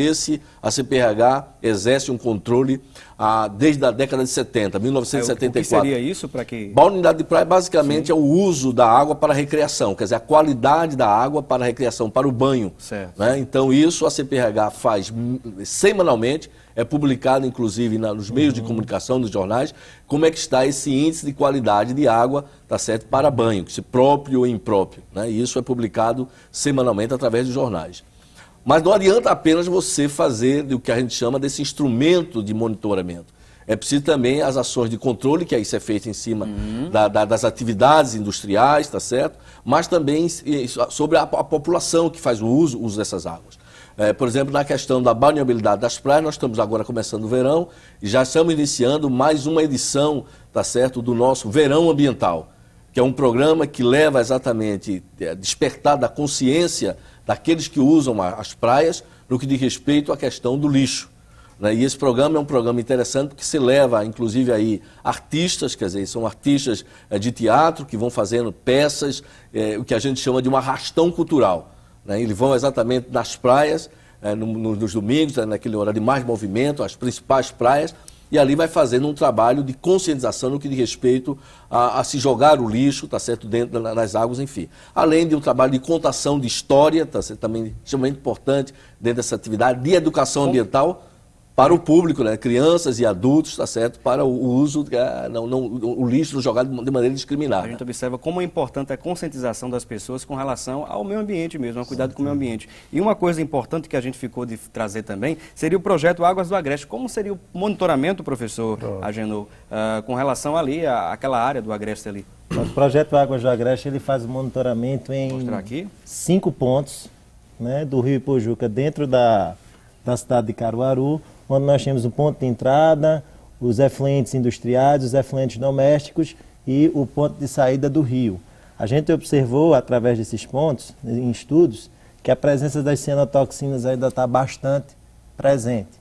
A CPRH exerce um controle desde a década de 70, 1974. O que seria isso para que... Balneabilidade de praia basicamente é o uso da água para recreação, quer dizer, a qualidade da água para a recreação, para o banho. Certo. Né? Então isso a CPRH faz semanalmente, é publicado inclusive nos meios de comunicação, nos jornais, como é que está esse índice de qualidade de água, tá certo, para banho, se próprio ou impróprio. Né? E isso é publicado semanalmente através dos jornais. Mas não adianta apenas você fazer o que a gente chama desse instrumento de monitoramento. É preciso também as ações de controle, que isso é feito em cima das atividades industriais, tá certo? Mas também sobre a população que faz o uso dessas águas. Por exemplo, na questão da balneabilidade das praias, nós estamos agora começando o verão e já estamos iniciando mais uma edição, tá certo, do nosso Verão Ambiental, que é um programa que leva exatamente a despertar da consciência daqueles que usam as praias no que diz respeito à questão do lixo. Né? E esse programa é um programa interessante porque se leva, inclusive, aí artistas, quer dizer, são artistas de teatro que vão fazendo peças, o que a gente chama de um arrastão cultural. Né? Eles vão exatamente nas praias, nos domingos, naquele horário de mais movimento, as principais praias, e ali vai fazendo um trabalho de conscientização no que diz respeito a se jogar o lixo, tá certo, dentro das águas, enfim. Além de um trabalho de contação de história, tá certo, também extremamente importante dentro dessa atividade de educação ambiental para o público, né, crianças e adultos, tá certo, para o uso, o lixo jogado de maneira indiscriminada. A gente observa como é importante a conscientização das pessoas com relação ao meio ambiente mesmo, ao cuidado com o meio ambiente. E uma coisa importante que a gente ficou de trazer também seria o projeto Águas do Agreste. Como seria o monitoramento, professor Agenor, com relação ali àquela área do Agreste ali? O projeto Águas do Agreste ele faz o monitoramento em 5 pontos, né, do Rio Ipojuca, dentro da cidade de Caruaru, onde nós temos o ponto de entrada, os efluentes industriais, os efluentes domésticos e o ponto de saída do rio. A gente observou, através desses pontos, em estudos, que a presença das cianotoxinas ainda está bastante presente.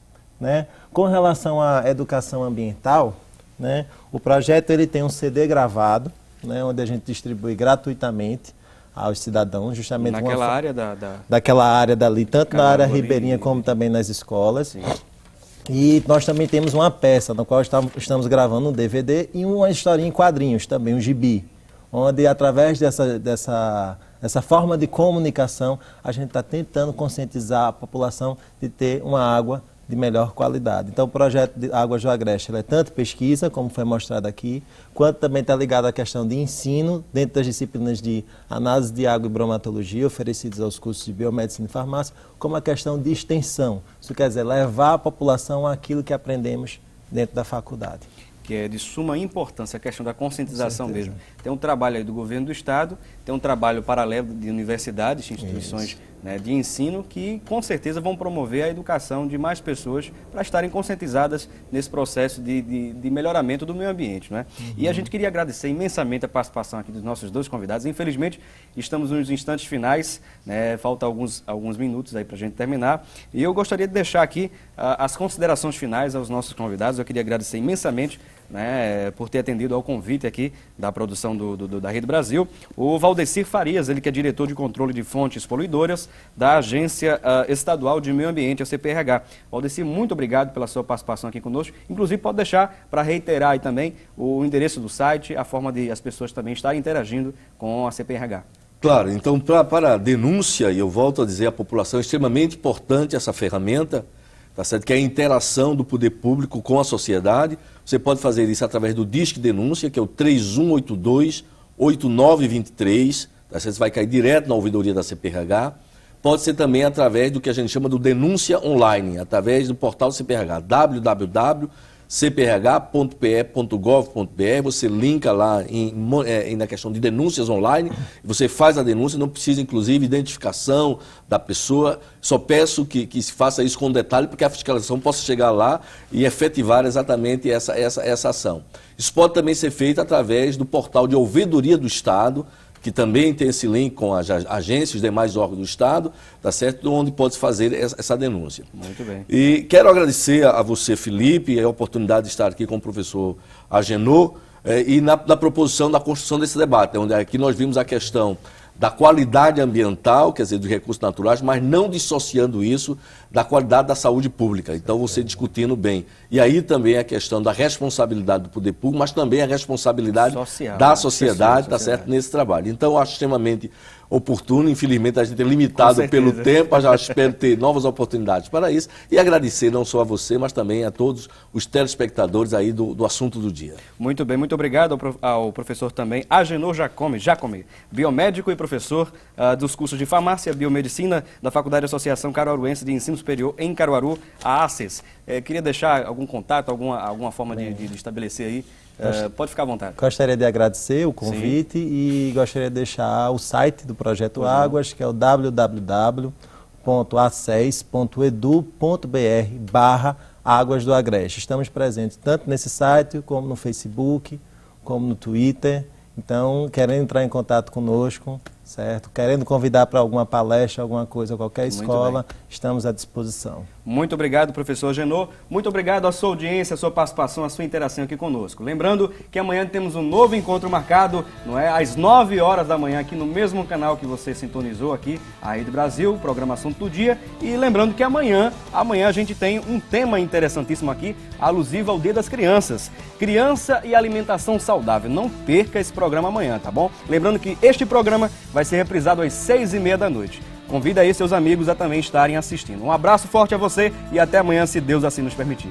Né? Com relação à educação ambiental, né, o projeto ele tem um CD gravado, né, onde a gente distribui gratuitamente aos cidadãos, justamente naquela área daquela área dali, tanto na área ribeirinha como também nas escolas. Sim. E nós também temos uma peça, na qual estamos gravando um DVD e uma historinha em quadrinhos também, um gibi, onde através dessa forma de comunicação a gente está tentando conscientizar a população de ter uma água de melhor qualidade. Então o projeto de Águas do Agreste é tanto pesquisa, como foi mostrado aqui, quanto também está ligado à questão de ensino, dentro das disciplinas de análise de água e bromatologia, oferecidas aos cursos de biomedicina e farmácia, como a questão de extensão. Isso quer dizer, levar a população àquilo que aprendemos dentro da faculdade. Que é de suma importância, a questão da conscientização mesmo. Tem um trabalho aí do governo do estado, tem um trabalho paralelo de universidades, instituições, né, de ensino, que com certeza vão promover a educação de mais pessoas para estarem conscientizadas nesse processo de melhoramento do meio ambiente. Né? E a gente queria agradecer imensamente a participação aqui dos nossos dois convidados. Infelizmente, estamos nos instantes finais, né, falta alguns minutos aí para a gente terminar. E eu gostaria de deixar aqui as considerações finais aos nossos convidados. Eu queria agradecer imensamente, né, por ter atendido ao convite aqui da produção da Rede Brasil, o Valdecir Farias, ele que é diretor de controle de fontes poluidoras da Agência Estadual de Meio Ambiente, a CPRH. Valdecir, muito obrigado pela sua participação aqui conosco. Inclusive, pode deixar para reiterar aí também o endereço do site, a forma de as pessoas também estarem interagindo com a CPRH. Claro, então para a denúncia, e eu volto a dizer à população, é extremamente importante essa ferramenta, tá certo? Que é a interação do poder público com a sociedade. Você pode fazer isso através do Disque Denúncia, que é o 3182-8923, tá certo? Você vai cair direto na ouvidoria da CPRH. Pode ser também através do que a gente chama do Denúncia Online, através do portal CPRH, www.cprh.pe.gov.br. Você linka lá na questão de denúncias online, você faz a denúncia, não precisa inclusive identificação da pessoa. Só peço que se faça isso com detalhe, porque a fiscalização possa chegar lá e efetivar exatamente essa ação. Isso pode também ser feito através do portal de ouvidoria do Estado, que também tem esse link com as agências, os demais órgãos do Estado, tá certo? Onde pode fazer essa denúncia. Muito bem. E quero agradecer a você, Felipe, a oportunidade de estar aqui com o professor Agenor, e na proposição da construção desse debate, onde aqui nós vimos a questão da qualidade ambiental, quer dizer, dos recursos naturais, mas não dissociando isso da qualidade da saúde pública. Então, você discutindo bem. E aí também a questão da responsabilidade do poder público, mas também a responsabilidade da sociedade, tá certo, nesse trabalho. Então, eu acho extremamente oportuno. Infelizmente, a gente é limitado pelo tempo, já espero ter novas oportunidades para isso. E agradecer não só a você, mas também a todos os telespectadores aí do assunto do dia. Muito bem, muito obrigado ao professor também Agenor Jacome, biomédico e professor dos cursos de farmácia e biomedicina da Faculdade de Associação Caruaruense de Ensino Superior em Caruaru, a ACES. Queria deixar algum contato, alguma forma de estabelecer aí. Pode ficar à vontade. Gostaria de agradecer o convite e gostaria de deixar o site do Projeto Águas, que é o www.aces.edu.br/Águas do Agreste. Estamos presentes tanto nesse site, como no Facebook, como no Twitter. Então, querendo entrar em contato conosco, certo? Querendo convidar para alguma palestra, alguma coisa, qualquer escola, estamos à disposição. Muito obrigado, professor Agenor. Muito obrigado à sua audiência, à sua participação, à sua interação aqui conosco. Lembrando que amanhã temos um novo encontro marcado, não é? Às 9 horas da manhã, aqui no mesmo canal que você sintonizou aqui, a Rede Brasil, programa Assunto do Dia. E lembrando que amanhã a gente tem um tema interessantíssimo aqui, alusivo ao Dia das Crianças. Criança e alimentação saudável. Não perca esse programa amanhã, tá bom? Lembrando que este programa vai ser reprisado às 6h30 da noite. Convida aí seus amigos a também estarem assistindo. Um abraço forte a você e até amanhã, se Deus assim nos permitir.